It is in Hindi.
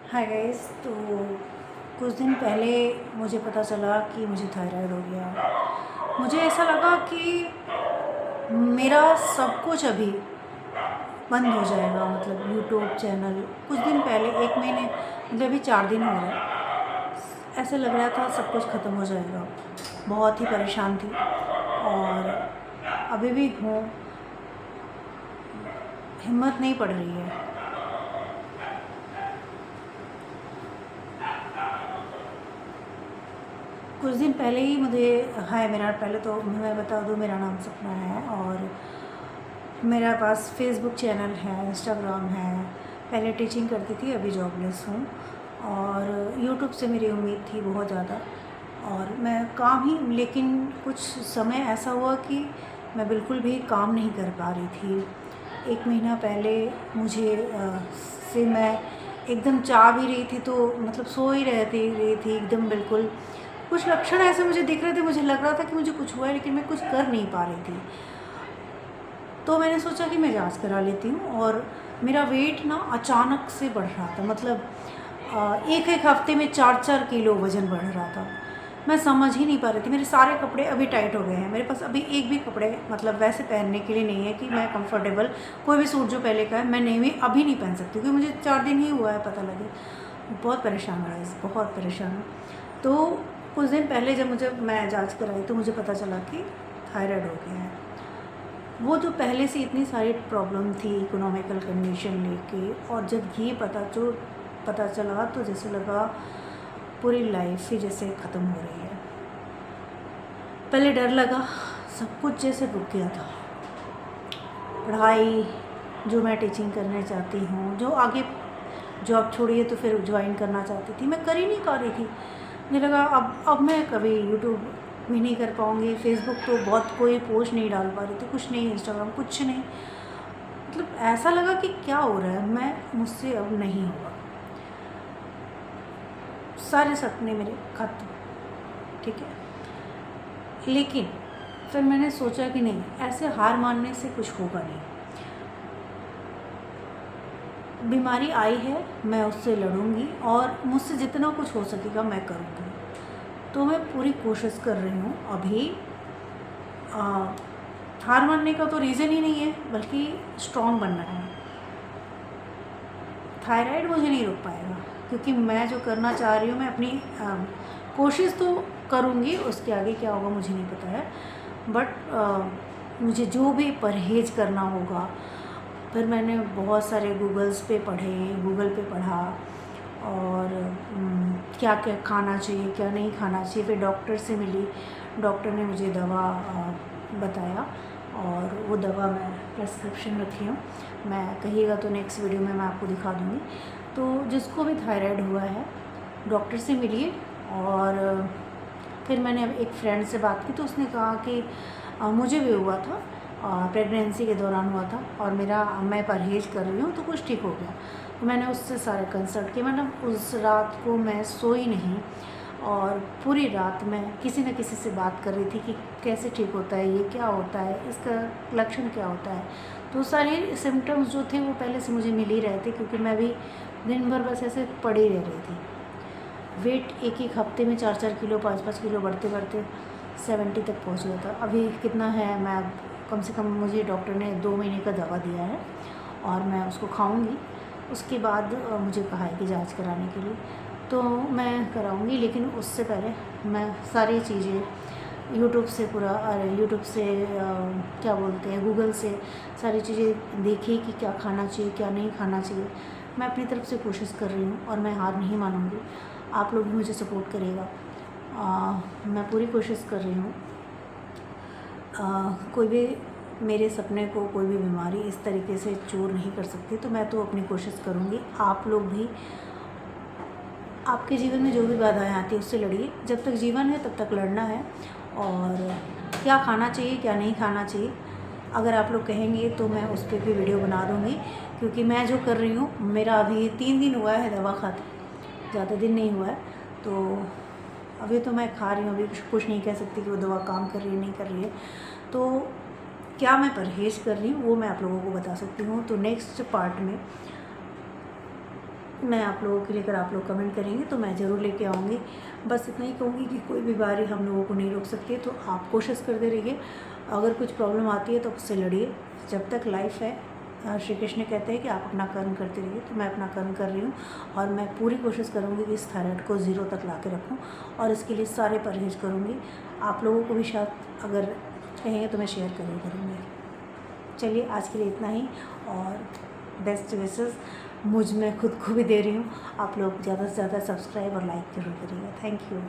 Hi guys. तो कुछ दिन पहले मुझे पता चला कि मुझे थायराइड हो गया है। मुझे ऐसा लगा कि मेरा सब कुछ अभी बंद हो जाएगा, मतलब यूट्यूब चैनल। कुछ दिन पहले 1 महीने, मतलब अभी 4 दिन हो रहे हैं, ऐसे लग रहा था सब कुछ ख़त्म हो जाएगा। बहुत ही परेशान थी और अभी भी हूँ, हिम्मत नहीं पड़ रही है। कुछ दिन पहले ही मुझे मेरा पहले तो मैं बता दूँ, मेरा नाम सपना है और मेरा पास फेसबुक चैनल है, इंस्टाग्राम है। पहले टीचिंग करती थी, अभी जॉबलेस हूँ। और यूट्यूब से मेरी उम्मीद थी बहुत ज़्यादा और मैं काम ही, लेकिन कुछ समय ऐसा हुआ कि मैं बिल्कुल भी काम नहीं कर पा रही थी। 1 महीना पहले मुझे से मैं एकदम चाह भी रही थी, तो मतलब सो ही रही थी एकदम बिल्कुल। कुछ लक्षण ऐसे मुझे दिख रहे थे, मुझे लग रहा था कि मुझे कुछ हुआ है, लेकिन मैं कुछ कर नहीं पा रही थी। तो मैंने सोचा कि मैं जांच करा लेती हूँ और मेरा वेट ना अचानक से बढ़ रहा था, मतलब एक एक हफ्ते में 4-4 किलो वज़न बढ़ रहा था। मैं समझ ही नहीं पा रही थी। मेरे सारे कपड़े अभी टाइट हो गए हैं, मेरे पास अभी एक भी कपड़े मतलब वैसे पहनने के लिए नहीं है कि मैं कंफर्टेबल कोई भी सूट जो पहले का है मैं नहीं भी अभी नहीं पहन सकती, क्योंकि मुझे 4 दिन ही हुआ है पता लगे। बहुत परेशान हुआ, बहुत परेशान हूँ। तो कुछ दिन पहले जब मैं जांच कराई तो मुझे पता चला कि थायराइड हो गया है। वो जो पहले से इतनी सारी प्रॉब्लम थी इकोनॉमिकल कंडीशन लेके, और जब ये पता चला तो जैसे लगा पूरी लाइफ ही जैसे ख़त्म हो रही है। पहले डर लगा, सब कुछ जैसे रुक गया था। पढ़ाई जो मैं टीचिंग करना चाहती हूँ, जो आगे जॉब छोड़ी है तो फिर ज्वाइन करना चाहती थी, मैं कर ही नहीं पा रही थी। मुझे लगा अब मैं कभी यूट्यूब भी नहीं कर पाऊँगी, फेसबुक तो बहुत कोई पोस्ट नहीं डाल पा रही थी, कुछ नहीं, इंस्टाग्राम कुछ नहीं। मतलब ऐसा लगा कि क्या हो रहा है, मुझसे अब नहीं होगा। सारे सपने मेरे खत्म, ठीक है। लेकिन फिर मैंने सोचा कि नहीं, ऐसे हार मानने से कुछ होगा नहीं। बीमारी आई है, मैं उससे लड़ूंगी और मुझसे जितना कुछ हो सकेगा मैं करूँगी। तो मैं पूरी कोशिश कर रही हूँ अभी। हार मानने का तो रीज़न ही नहीं है, बल्कि स्ट्रॉन्ग बनना है। थायराइड मुझे नहीं रोक पाएगा, क्योंकि मैं जो करना चाह रही हूँ, मैं अपनी कोशिश तो करूँगी। उसके आगे क्या होगा मुझे नहीं पता है, बट मुझे जो भी परहेज़ करना होगा। फिर मैंने बहुत सारे गूगल पे पढ़ा और क्या क्या खाना चाहिए, क्या नहीं खाना चाहिए। फिर डॉक्टर से मिली, डॉक्टर ने मुझे दवा बताया और वो दवा मैं प्रेस्क्रिप्शन रखी हूँ। मैं कहिएगा तो नेक्स्ट वीडियो में मैं आपको दिखा दूँगी। तो जिसको भी थायराइड हुआ है, डॉक्टर से मिलिए। और फिर मैंने अब एक फ्रेंड से बात की तो उसने कहा कि मुझे भी हुआ था, प्रेगनेंसी के दौरान हुआ था और मैं परहेज़ कर रही हूँ तो कुछ ठीक हो गया। तो मैंने उससे सारे कंसल्ट किए। मतलब उस रात को मैं सोई नहीं और पूरी रात मैं किसी न किसी से बात कर रही थी कि कैसे ठीक होता है, ये क्या होता है, इसका लक्षण क्या होता है। तो सारे सिम्टम्स जो थे वो पहले से मुझे मिल ही रहे थे, क्योंकि मैं भी दिन भर बस ऐसे पड़ी रह रही थी। वेट एक एक हफ्ते में 4-4 किलो 5-5 किलो बढ़ते बढ़ते 70 तक पहुंच गया था। अभी कितना है, मैं कम से कम, मुझे डॉक्टर ने 2 महीने का दवा दिया है और मैं उसको खाऊंगी। उसके बाद मुझे कहा है कि जांच कराने के लिए, तो मैं कराऊंगी। लेकिन उससे पहले मैं सारी चीज़ें यूट्यूब से क्या बोलते हैं, गूगल से सारी चीज़ें देखी कि क्या खाना चाहिए, क्या नहीं खाना चाहिए। मैं अपनी तरफ से कोशिश कर रही हूँ और मैं हार नहीं मानूंगी। आप लोग भी मुझे सपोर्ट करिएगा। मैं पूरी कोशिश कर रही हूँ। कोई भी मेरे सपने को, कोई भी बीमारी इस तरीके से चूर नहीं कर सकती, तो मैं तो अपनी कोशिश करूँगी। आप लोग भी आपके जीवन में जो भी बाधाएं आती है उससे लड़िए। जब तक जीवन है तब तक लड़ना है। और क्या खाना चाहिए, क्या नहीं खाना चाहिए, अगर आप लोग कहेंगे तो मैं उस पर भी वीडियो बना दूँगी। क्योंकि मैं जो कर रही हूँ, मेरा अभी 3 दिन हुआ है दवा खाते, ज़्यादा दिन नहीं हुआ है। तो अभी तो मैं खा रही हूँ, अभी कुछ नहीं कह सकती कि वो दवा काम कर रही है नहीं कर रही है। तो क्या मैं परहेज़ कर रही हूँ वो मैं आप लोगों को बता सकती हूँ। तो नेक्स्ट पार्ट में मैं आप लोगों के लिए, अगर आप लोग कमेंट करेंगे तो मैं ज़रूर लेके आऊँगी। बस इतना ही कहूँगी कि कोई बीमारी हम लोगों को नहीं रोक सकती है, तो आप कोशिश करते रहिए। अगर कुछ प्रॉब्लम आती है तो उससे लड़िए। जब तक लाइफ है, श्री कृष्ण कहते हैं कि आप अपना कर्म करते रहिए। तो मैं अपना कर्म कर रही हूँ और मैं पूरी कोशिश करूँगी कि इस थायराइड को 0 तक ला के रखूँ, और इसके लिए सारे परहेज़ करूँगी। आप लोगों को भी शायद अगर कहेंगे तो मैं शेयर करूँगी। चलिए आज के लिए इतना ही, और बेस्ट विशेस मुझ में खुद को भी दे रही हूँ। आप लोग ज़्यादा से ज़्यादा सब्सक्राइब और लाइक जरूर करिएगा। Thank you.